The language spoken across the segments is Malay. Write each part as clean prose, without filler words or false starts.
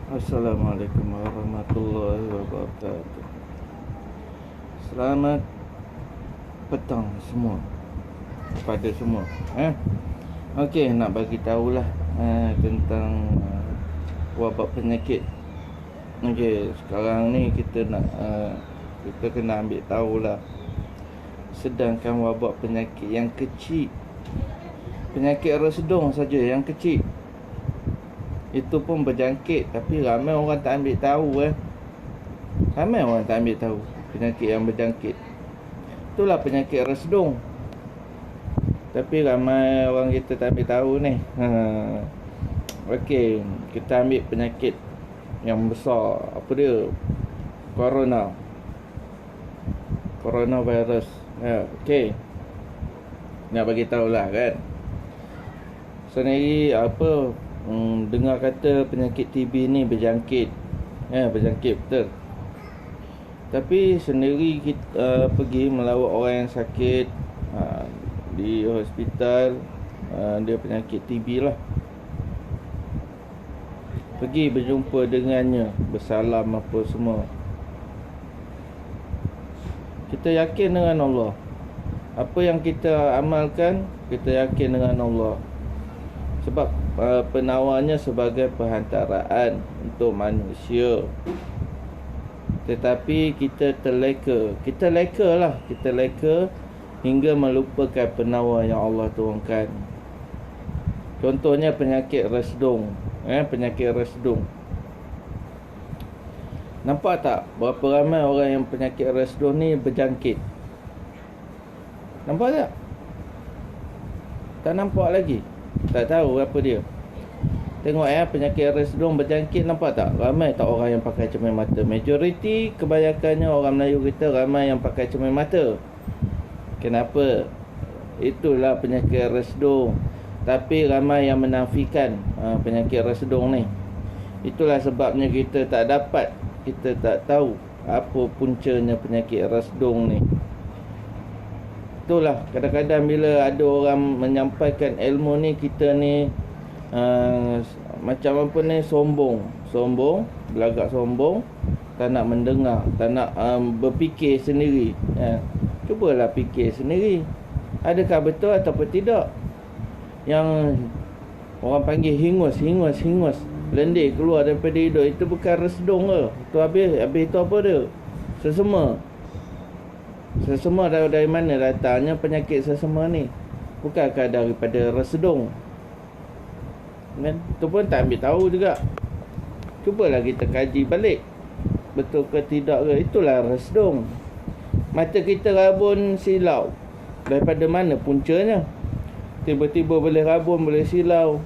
Assalamualaikum warahmatullahi wabarakatuh. Selamat petang semua kepada semua. Okey, nak bagi tahulah tentang wabak penyakit. Okey, sekarang ni kita kena ambil tahulah. Sedangkan wabak penyakit yang kecil, penyakit resedung saja yang kecil, itu pun berjangkit, tapi ramai orang tak ambil tahu. Ramai orang tak ambil tahu penyakit yang berjangkit. Itulah penyakit resedung, tapi ramai orang kita tak ambil tahu ni. Okey, kita ambil penyakit yang besar. Apa dia? Coronavirus. Okey, nak bagi tahulah kan. Sendiri dengar kata penyakit TB ni berjangkit. Berjangkit betul. Tapi sendiri kita pergi melawat orang yang sakit di hospital, dia penyakit TB lah. Pergi berjumpa dengannya, bersalam apa semua. Kita yakin dengan Allah. Apa yang kita amalkan, kita yakin dengan Allah. Sebab penawarnya sebagai perhantaraan untuk manusia. Tetapi kita terleka. Kita leka hingga melupakan penawar yang Allah turunkan. Contohnya penyakit resedung. Penyakit resedung. Nampak tak berapa ramai orang yang penyakit resedung ni berjangkit? Nampak tak? Tak nampak lagi. Tak tahu apa dia. Tengok penyakit resedung berjangkit, nampak tak? Ramai tak orang yang pakai cermin mata? Majoriti kebanyakannya orang Melayu kita ramai yang pakai cermin mata. Kenapa? Itulah penyakit resedung. Tapi ramai yang menafikan penyakit resedung ni. Itulah sebabnya kita tak tahu apa puncanya penyakit resedung ni. Itulah kadang-kadang bila ada orang menyampaikan ilmu ni, kita ni macam apa ni, sombong, belagak sombong, tak nak mendengar, tak nak berfikir sendiri. Cubalah fikir sendiri, adakah betul ataupun tidak yang orang panggil hingus, lendir keluar daripada hidung, itu bukan resedung ke? Itu habis itu apa dia? Sesama dari mana datangnya penyakit sesama ni? Bukankah daripada resedung? Kan? Itu pun tak ambil tahu juga. Cubalah kita kaji balik, betul ke tidak ke? Itulah resedung. Mata kita rabun silau, daripada mana puncanya? Tiba-tiba boleh rabun, boleh silau.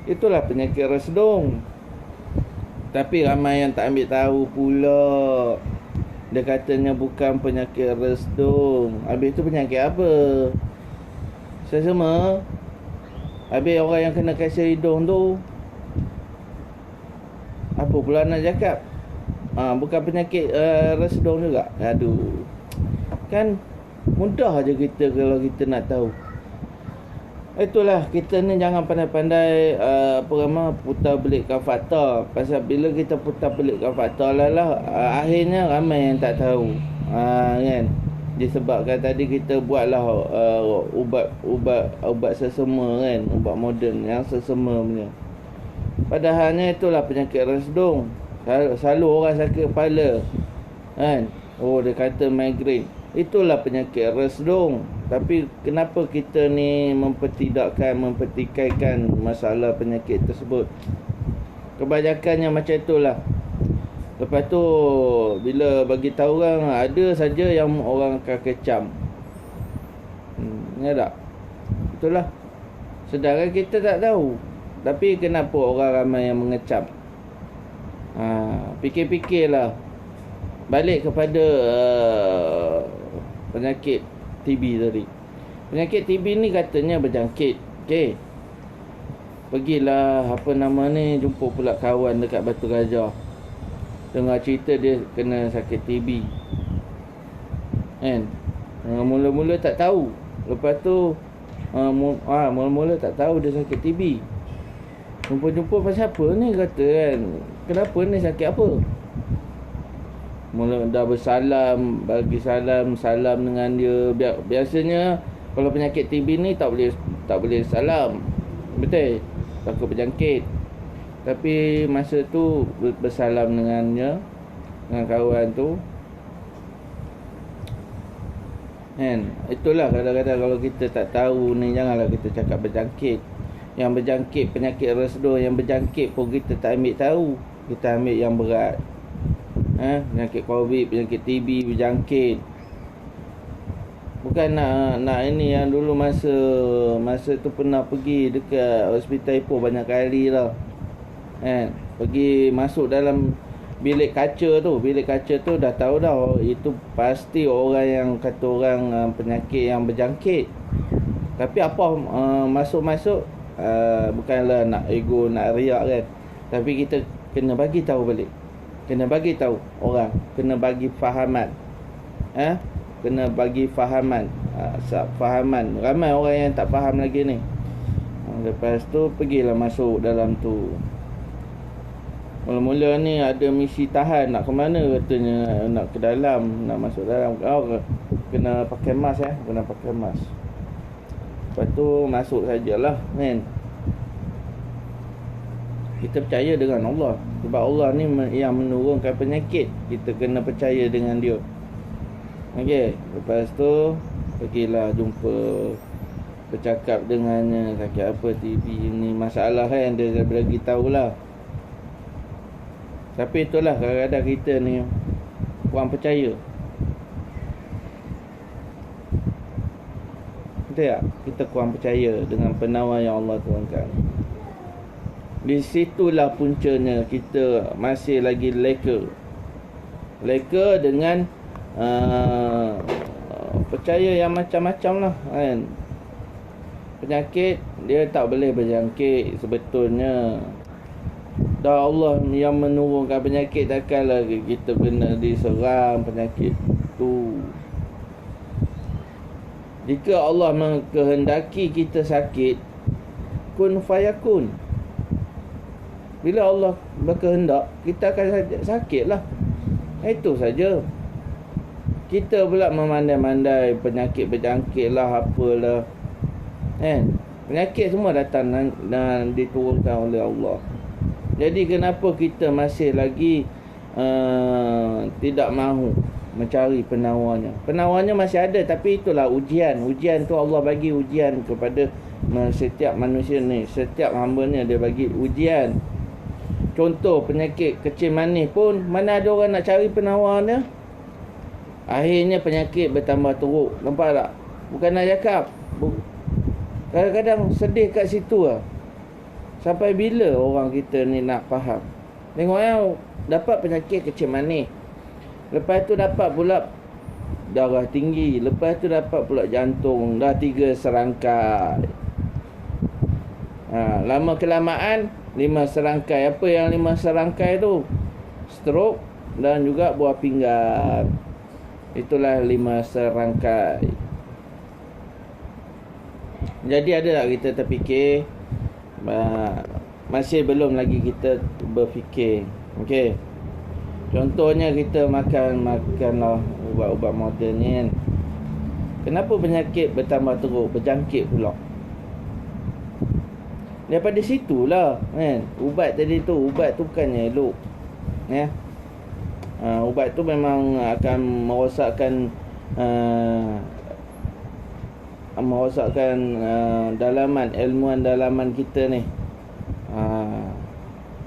Itulah penyakit resedung. Tapi ramai yang tak ambil tahu pula. Dia katanya bukan penyakit resedung. Habis tu penyakit apa? Sesama. Habis orang yang kena kasih hidung tu, apa pula nak cakap? Bukan penyakit resedung juga. Aduh. Kan mudah aja kita kalau kita nak tahu. Itulah, kita ni jangan pandai-pandai putar belikkan fakta. Pasal bila kita putar belikkan fakta akhirnya ramai yang tak tahu. Kan? Disebabkan tadi kita buatlah ubat sesama kan, ubat moden yang sesama punya. Padahalnya itulah penyakit resedung. Selalu orang sakit kepala kan, dia kata migraine. Itulah penyakit resedung. Tapi kenapa kita ni mempertikaikan masalah penyakit tersebut? Kebanyakannya macam itulah. Lepas tu bila bagi tahu orang, ada saja yang orang akan kecam. Ya tak? Itulah. Sedangkan kita tak tahu. Tapi kenapa orang ramai yang mengecam? Fikir-fikirlah. Balik kepada penyakit TB tadi. Penyakit TB ni katanya berjangkit. Okey. Pergilah jumpa pula kawan dekat Batu Gajah. Dengar cerita dia kena sakit TB. Kan? Mula-mula tak tahu. Lepas tu mula-mula tak tahu dia sakit TB. Jumpa-jumpa pasal apa ni kata kan. Kenapa ni sakit apa? Mula dah bersalam, bagi salam dengan dia. Biasanya kalau penyakit TB ni tak boleh salam. Betul? Takut berjangkit. Tapi masa tu bersalam dengannya, dengan kawan tu. Kan? Itulah kadang-kadang kalau kita tak tahu ni, janganlah kita cakap berjangkit. Yang berjangkit penyakit resdo, yang berjangkit pun kita tak ambil tahu. Kita ambil yang berat. Penyakit COVID, penyakit TB berjangkit. Bukan nak ini yang dulu masa tu pernah pergi dekat hospital Ipoh banyak kali lah. Pergi masuk dalam bilik kaca tu dah tahu dah itu pasti orang yang kata orang penyakit yang berjangkit. Tapi apa masuk-masuk bukanlah nak ego, nak riak kan. Tapi kita kena bagi tahu balik. Kena bagi tahu orang, kena bagi fahaman. Kena bagi fahaman. Fahaman. Ramai orang yang tak faham lagi ni. Lepas tu pergilah masuk dalam tu. Mula-mula ni ada misi tahan, nak ke mana katanya, nak ke dalam, nak masuk dalam. Kena pakai mask kena pakai mask. Lepas tu masuk sajalah kan. Kita percaya dengan Allah. Sebab Allah ni yang menurunkan penyakit. Kita kena percaya dengan dia. Okey, lepas tu pergilah jumpa, bercakap dengannya, sakit apa TB ni, masalah kan, dia bagi tahulah. Tapi itulah kadang-kadang kita ni kurang percaya. Betul tak? Kita kurang percaya dengan penawar yang Allah turunkan. Di situlah puncanya kita masih lagi leka dengan percaya yang macam-macam lah kan. Penyakit dia tak boleh berjangkit sebetulnya. Dah Allah yang menurunkan penyakit, takkanlah kita kena diserang penyakit tu. Jika Allah mengkehendaki kita sakit, kun fayakun. Bila Allah berkehendak, kita akan sakit lah. Itu saja. Kita pula memandai-mandai penyakit berjangkit lah, apalah. Penyakit semua datang dan diturunkan oleh Allah. Jadi kenapa kita masih lagi tidak mahu mencari penawarnya? Penawarnya masih ada, tapi itulah ujian. Ujian tu Allah bagi ujian kepada setiap manusia ni. Setiap hamba ni dia bagi ujian. Contoh penyakit kecil manis pun, mana ada orang nak cari penawarnya? Akhirnya penyakit bertambah teruk. Nampak tak? Bukan nak cakap. Kadang-kadang sedih kat situ lah. Sampai bila orang kita ni nak faham? Tengok yang dapat penyakit kecil manis, lepas tu dapat pula darah tinggi, lepas tu dapat pula jantung, dah 3 serangkai. Lama kelamaan 5 serangkai. Apa yang 5 serangkai tu? Stroke dan juga buah pinggang. Itulah 5 serangkai. Jadi ada tak kita terfikir? Masih belum lagi kita berfikir. Okey. Contohnya kita makanlah ubat-ubat moden ni kan. Kenapa penyakit bertambah teruk, berjangkit pula? Daripada situlah kan. Ubat tadi tu, ubat tu bukannya elok. Ubat tu memang akan merosakkan dalaman, ilmuan dalaman kita ni.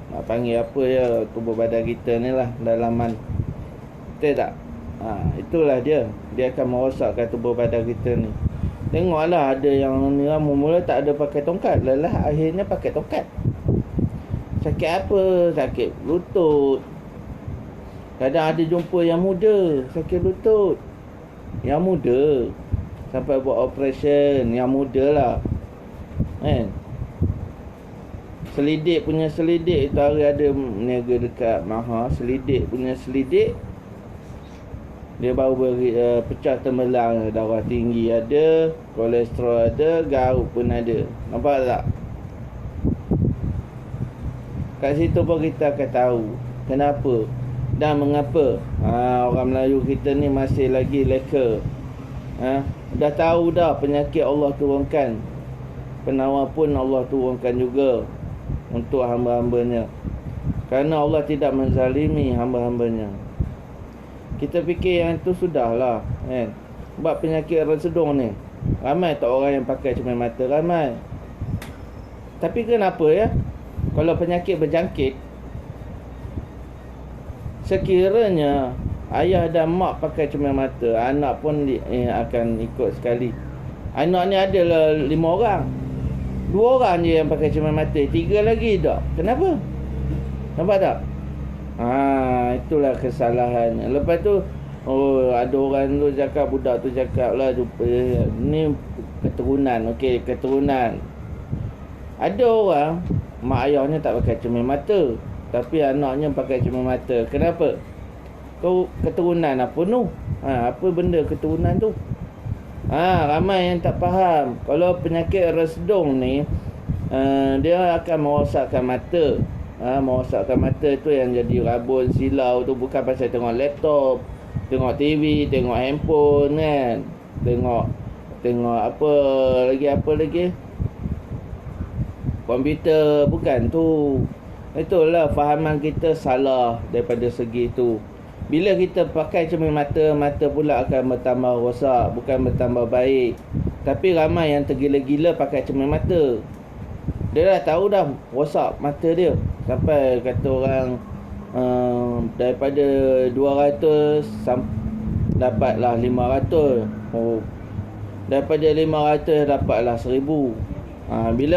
Nak panggil apa ya, tubuh badan kita ni lah, dalaman. Betul tak? Itulah dia. Dia akan merosakkan tubuh badan kita ni. Tengoklah ada yang ni lah, mula tak ada pakai tongkat, lelah akhirnya pakai tongkat. Sakit apa? Sakit lutut. Kadang ada jumpa yang muda sakit lutut. Yang muda sampai buat operation, yang muda lah kan. Selidik punya selidik itu hari ada meniaga dekat Maha. Selidik punya selidik, dia baru pecah tembelang, darah tinggi ada, kolesterol ada, gout pun ada. Nampak tak? Kat situ pun kita akan tahu kenapa dan mengapa. Orang Melayu kita ni masih lagi leka. Dah tahu dah penyakit Allah turunkan, penawar pun Allah turunkan juga untuk hamba-hambanya, kerana Allah tidak menzalimi hamba-hambanya. Kita fikir yang tu sudahlah, kan? Sebab penyakit resedung ni ramai tak orang yang pakai cermin mata, ramai. Tapi kenapa ya, kalau penyakit berjangkit, sekiranya ayah dan mak pakai cermin mata, anak pun akan ikut sekali. Anak ni adalah 5 orang, 2 orang je yang pakai cermin mata, 3 lagi tak. Kenapa? Nampak tak? Itulah kesalahan. Lepas tu ada orang tu cakap, budak tu cakap lah, ni keturunan. Okey, keturunan. Ada orang mak ayahnya tak pakai cermin mata, tapi anaknya pakai cermin mata. Kenapa? Kau keturunan apa tu? Apa benda keturunan tu? Ramai yang tak faham. Kalau penyakit resedung ni, dia akan merosakkan mata. Merosakkan mata tu yang jadi rabun, silau tu bukan pasal tengok laptop, tengok TV, tengok handphone kan, tengok apa lagi komputer, bukan tu. Itulah fahaman kita salah daripada segi tu. Bila kita pakai cermin mata, mata pula akan bertambah rosak, bukan bertambah baik. Tapi ramai yang tergila-gila pakai cermin mata. Dia dah tahu dah rosak mata dia. Sampai kata orang daripada 200 dapatlah 500. Daripada 500 dapatlah 1000. Bila